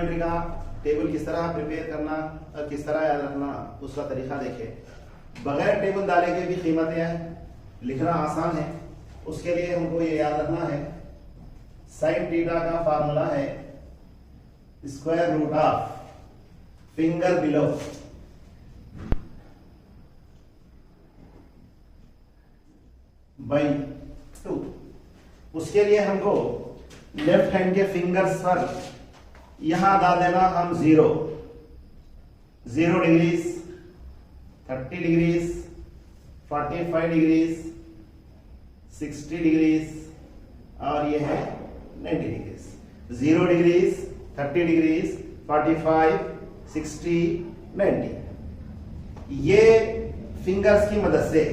Trigonometry का table किस तरह प्रिपेयर करना और किस तरह याद रखना उसका तरीका देखें। बगैर टेबल डाले के भी कीमतें लिखना आसान है। उसके लिए हमको ये याद रखना है, साइन थीटा का फार्मूला है square root of finger below by 2। उसके लिए हमको लेफ्ट हैंड के फिंगर्स पर यहां डाल देना हम 0 डिग्रीज, 30 डिग्रीज, 45 डिग्रीज, 60 डिग्रीज और ये है 90 डिग्रीज। 0 degrees, 30 degrees, 45, 60, 90। ये फिंगर्स की मदद से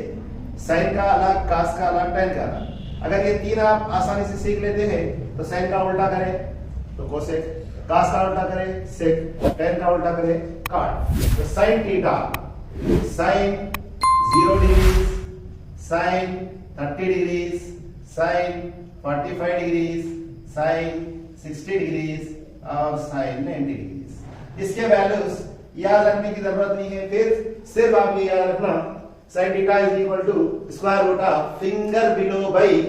साइन का अलग, कास का अलग, टेन का अलग। अगर ये तीन आप आसानी से सीख लेते हैं तो साइन का उल्टा करें तो कोसेक, कास का उल्टा करें सेक, टेन का उल्टा करें कॉट। तो sine theta, sine 0 degrees, sine 30 degrees, sine 45 degrees, sine 60 degrees और साइन 90 डिग्रीज। इसके वैल्यूज याद रखने की जरूरत नहीं है। फिर सिर्फ आप ये याद रखना, sine theta is equal to square root of finger below by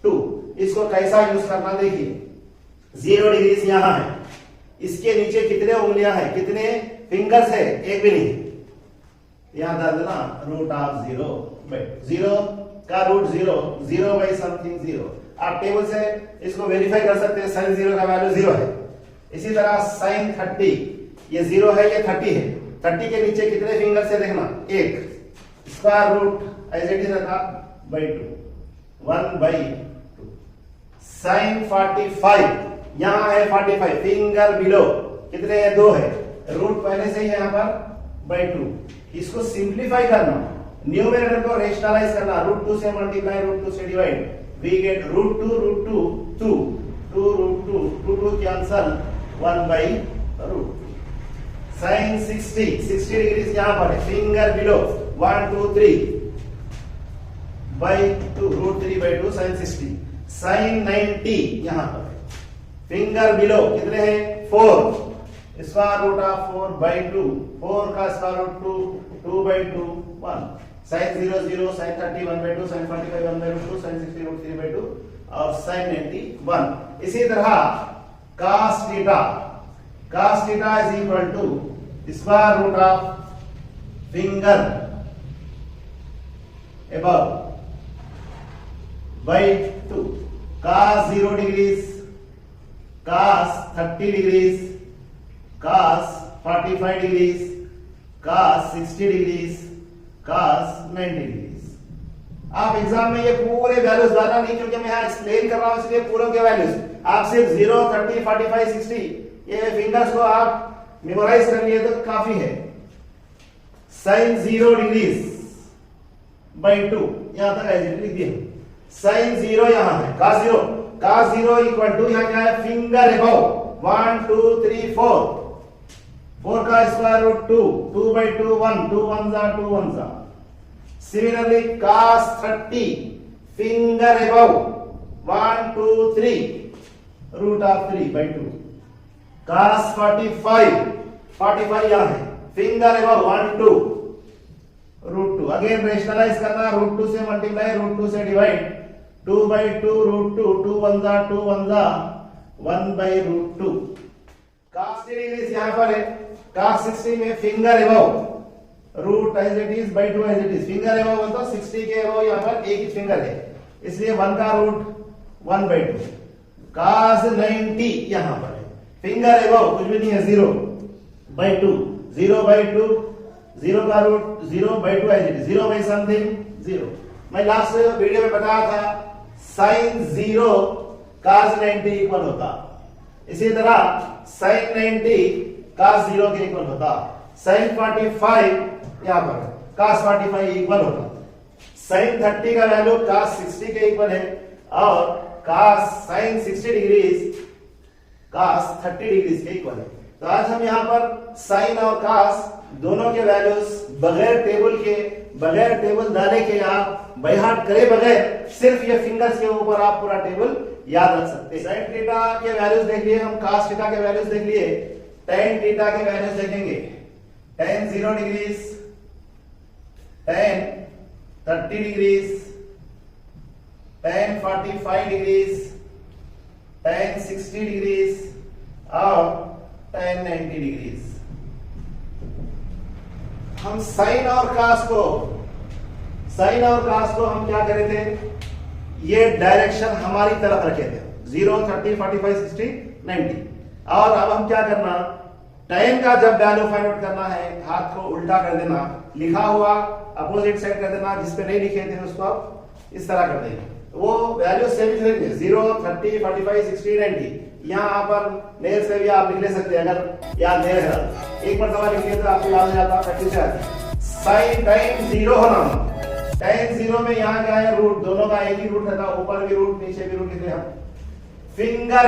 2। इसको कैसा यूज करना देखिए। 0 डिग्रीज यहां है, इसके नीचे कितने उंगलियां हैं, कितने फिंगर्स है, एक भी नहीं। यहां डाल देना रूट ऑफ 0 बाई 0 का रूट 0 बाई समथिंग 0। आप टेबल से इसको वेरीफाई कर सकते हैं, साइन 0 का वैल्यू 0 है। इसी तरह साइन 30, ये 0 है, ये 30 है। 30 के नीचे कितने फिंगर्स है देखना, एक। Square root as it is रखा बाई 2, 1 बाई 2। साइन 45, यहां है 45, फिंगर बिलो कितने है, 2 है। रूट पहले से ही है यहां पर बाई 2। इसको सिंप्लीफाई करना, न्यूमरेटर को रेशनलाइज करना, रूट 2 से मल्टीप्लाई, रूट 2 से divide, we get root 2 root 2 2 2 root 2 cancel 1 by root. Sine 60 degrees यहां पर है, finger below 1 2 3 by 2 root 3 by 2 sine 60। Sine 90 यहां पर है, फिंगर बिलो कितने हैं, 4, स्क्वायर रूट ऑफ 4 बाई 2, 4 का square root 2 by 2 1। Sine 0 sine 30 1 by 2, sine 45 1 by 2, sine 60 root 3 by 2 और साइन 90 1। इसी तरह cos theta is equal to square root of finger above by 2। cos 0 degrees, cos 30 degrees, cos 45 degrees, cos 60 degrees, cos 90 degrees. आप exam में ये पूरे values डालना नहीं, क्योंकि मैं यहां एक्सप्लेन कर रहा हूं, इसलिए पूरों के वैल्यूज आप सिर्फ 0 30 45 60 ये फिंगर्स को आप मेमोराइज कर लिए तो काफी है। साइन 0 डिग्रीज बाई 2 यहां तक ऐसे लिख दिया। साइन 0 यहां है, cos 0 इक्वल टू यहां क्या है, फिंगर अबव 1 2 3 4 का स्क्वायर रूट 2 बाई 2 1 2 1 जा 2 1 जा। Similarly cos 30 finger above 1 2 3 root of 3 by 2। cos 45 यहां है, finger above 1 2 root 2। Again rationalise करना, रूट 2 से मल्टीप्लाई, रूट 2 से डिवाइड, 2 बाई 2 रूट 2 1 जा 1 बाई रूट 2। cos 60 डिग्री यहां पर है, cos 60 में finger above root as it is by 2 as it is. Finger above मतलब 60 के अबव यहां पर एक ही फिंगर है, इसलिए 1 का रूट 1 बाई 2। cos 90 यहां पर है, फिंगर अबव कुछ भी नहीं है, 0 बाई 2, 0 बाई 2, 0 का root 0 by 2 as it is, 0 by something 0। मैं लास्ट वीडियो में बताया था साइन 0 cos 90 इक्वल होता, इसी तरह साइन 90 cos 0 के इक्वल होता। साइन 45 यहां पर cos 45 इक्वल होता। साइन 30 का वैल्यू cos 60 के इक्वल है और cos sine 60 degrees cos 30 degrees के इक्वल है। तो आज हम यहाँ पर साइन और कास दोनों के वैल्यूज बगैर टेबल डाले के यहाँ बाय हार्ट करे बगैर सिर्फ ये फिंगर्स के ऊपर आप पूरा टेबल याद रख सकते हैं। साइन थीटा के वैल्यूज देख लिए, हम कास थीटा के वैल्यूज देख लिए, टेन थीटा के वैल्यूज देखेंगे। Ten 0 degrees, ten 30 degrees, ten 45 degrees, ten 60 degrees और टेन 90 डिग्रीज। हम साइन और कास को हम क्या करे थे, ये डायरेक्शन हमारी तरफ रखे थे 0, 30, 45, 60, 90। और अब हम क्या करना, टाइम का जब वैल्यू फाइंड आउट करना है, हाथ को उल्टा कर देना, लिखा हुआ अपोजिट साइड कर देना, जिसपे नहीं लिखे थे उसको आप इस तरह कर देंगे, वो वैल्यू सेम ही रहेंगे 0, 30, 45, 60, 90। यहाँ पर नेल से भी आप लिख ले सकते हैं, अगर याद नहीं है एक मरतबा लिख लिया तो आपको याद हो जाता, प्रैक्टिस है। साइन टाइम 0 होना, टाइम 0 में यहाँ क्या है, रूट, दोनों का एक ही रूट रहता, ऊपर भी रूट नीचे भी रूट लिखते हैं हम। फिंगर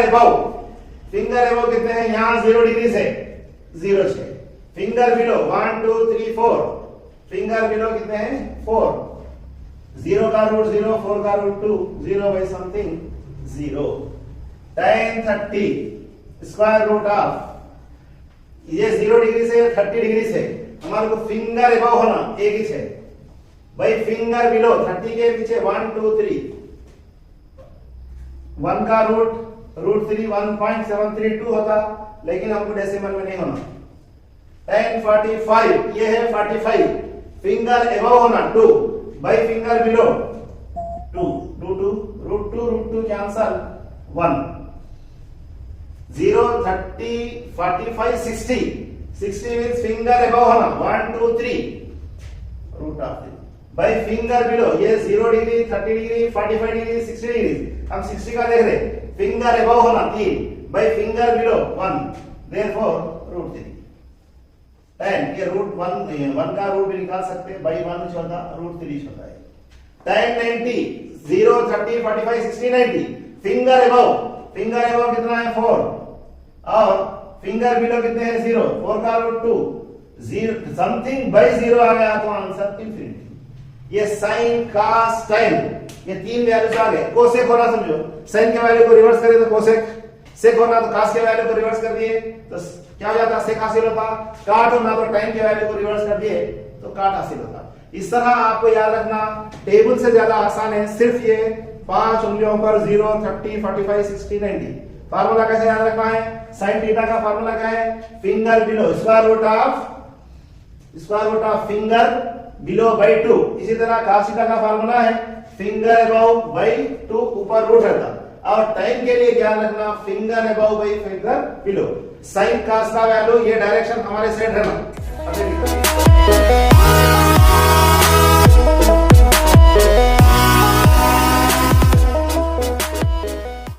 एबव कितने हैं, यहाँ 0 डिग्री से 0 से। फिंगर बिलो 1 2 3 4, फिंगर बिलो कितने हैं 4। 0 का रूट 0, 4 का root 2, 0 by something 0। tan 30 square root of, ये 0 डिग्री से 30 डिग्री से हमारे को फिंगर एबव होना एक ही है भाई। फिंगर बिलो 30 के पीछे 1 2 3, 1 का रूट 3 1.732 होता, लेकिन हमको डेसिमल में नहीं होना। tan 45 ये है 45, फिंगर एबव होना 2 by finger below 2, root 2 cancel 1। 0 30 45 60 means finger above होना 1 2 3 root of by finger below, ये 0 डिग्री 30 डिग्री 45 डिग्री 60 डिग्री, हम 60 का देख रहे, फिंगर एबव होना 3 by finger below 1, therefore root 3। 10 ये रूट 1 का रूट भी निकाल सकते हैं, बाई 1 होता रूट 3 होता है। tan 90 0 30 45 60 90, फिंगर एबव कितना है 4 और फिंगर बिलो कितने हैं 0, 4 का रूट 2, 0 समथिंग बाई 0 आ गया तो आंसर इंफिनिटी। ये साइन कास टाइम ये तीन वैल्यूज आ गए। कोसेक होना समझो, साइन के वैल्यू को रिवर्स करें तो कोसेक, सेक होना तो कास के वैल्यू को रिवर्स कर दिए तो क्या हो जाता, सेक हासिल होता। काट होना तो टाइम के वैल्यू को रिवर्स कर दिए तो काट हासिल होता। इस तरह आपको याद रखना, टेबल से ज्यादा आसान है, सिर्फ ये 5 उंगलियों पर 0 30 45 60 90। फार्मूला कैसे याद रखना है, साइन थीटा का फार्मूला क्या है, finger below square root of finger below by 2। इसी तरह cos थीटा का फार्मूला है फिंगर अबव बाई 2, ऊपर रूट रहता। और टाइम के लिए ध्यान रखना finger above by finger below. Sine cos का वैल्यू ये डायरेक्शन हमारे साइड रहना।